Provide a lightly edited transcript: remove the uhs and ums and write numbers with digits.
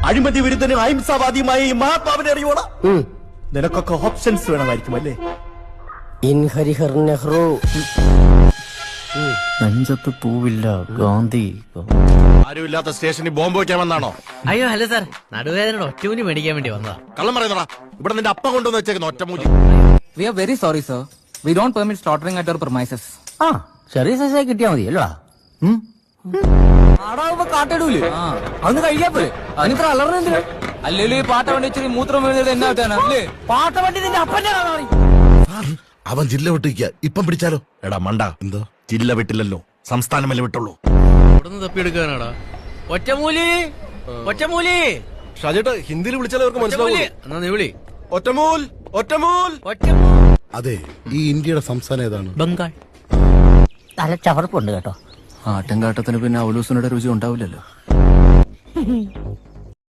അഴിമതി വിരുദ്ധനും അഹിംസാവാദിയുമായ ഈ മഹാത്മാവിനെ അറിയോളാ? നിനക്കൊക്കെ ഓപ്ഷൻസ് വേണമായിരിക്കും അല്ലേ? ഇൻ ഹരിഹർ നെഹ്റു. നെഞ്ചത്ത് പൂവില്ല ഗാന്ധി. ആരുമില്ലാത്ത സ്റ്റേഷനിൽ ബോംബ് വയ്ക്കാൻ വന്നാണോ? അയ്യോ അല്ല സാർ, നടുവേദനയുടെ ഒറ്റമൂലി മേടിക്കാൻ വേണ്ടി വന്നതാ. കള്ളം പറയുന്നടാ. ഇവിടെ നിന്റെ അപ്പം കൊണ്ടുവന്ന് വെച്ചേക്കുന്ന ഒറ്റമൂലി. We are very sorry, sir. We don't permit slaughtering at our premises. ആ ചെറിയ സൈസായി കിട്ടിയാ മതി അല്ലോ. ആടാവുമ്പോ കാട്ടിടൂലേ, അതൊന്ന് കഴിക്കാൻ പോലെ. അതിനിത്ര അലർന്നെന്തിനാ? അല്ലേലും ഈ പാട്ട വണ്ടി ഇച്ചിരി മൂത്രം വീഴുന്നത് എന്നാ കിട്ടാനാ അല്ലേ? പാട്ട വണ്ടി നിന്റെ അപ്പന്റെ കാണാറി. അവൻ ജില്ല വിട്ടിരിക്കുക. ഇപ്പം പിടിച്ചാലോ? എടാ മണ്ട, എന്തോ ജില്ല വിട്ടില്ലല്ലോ, സംസ്ഥാനമല്ലേ വിട്ടുള്ളൂ. ഇവിടുന്ന് തപ്പിയെടുക്കാനാടാ. ഒറ്റമൂലി ഒറ്റമൂലി ഷാജേട്ട് ഹിന്ദിയിൽ വിളിച്ചാലേ അവർക്ക് ഒറ്റമൂലി മനസ്സിലാവും. എന്നാ നീ വിളി. ഒറ്റമൂൽ ഒറ്റമൂൽ. ഒറ്റമൂലി. അതെ, ഈ ഇന്ത്യയുടെ സംസ്ഥാനം ഏതാണ്? ബംഗാൾ. തല ചവർപ്പുണ്ട് കേട്ടോ. ആട്ടും കാട്ടത്തിന് പിന്നെ ഔലൂസിനുടെ രുചി ഉണ്ടാവില്ലല്ലോ.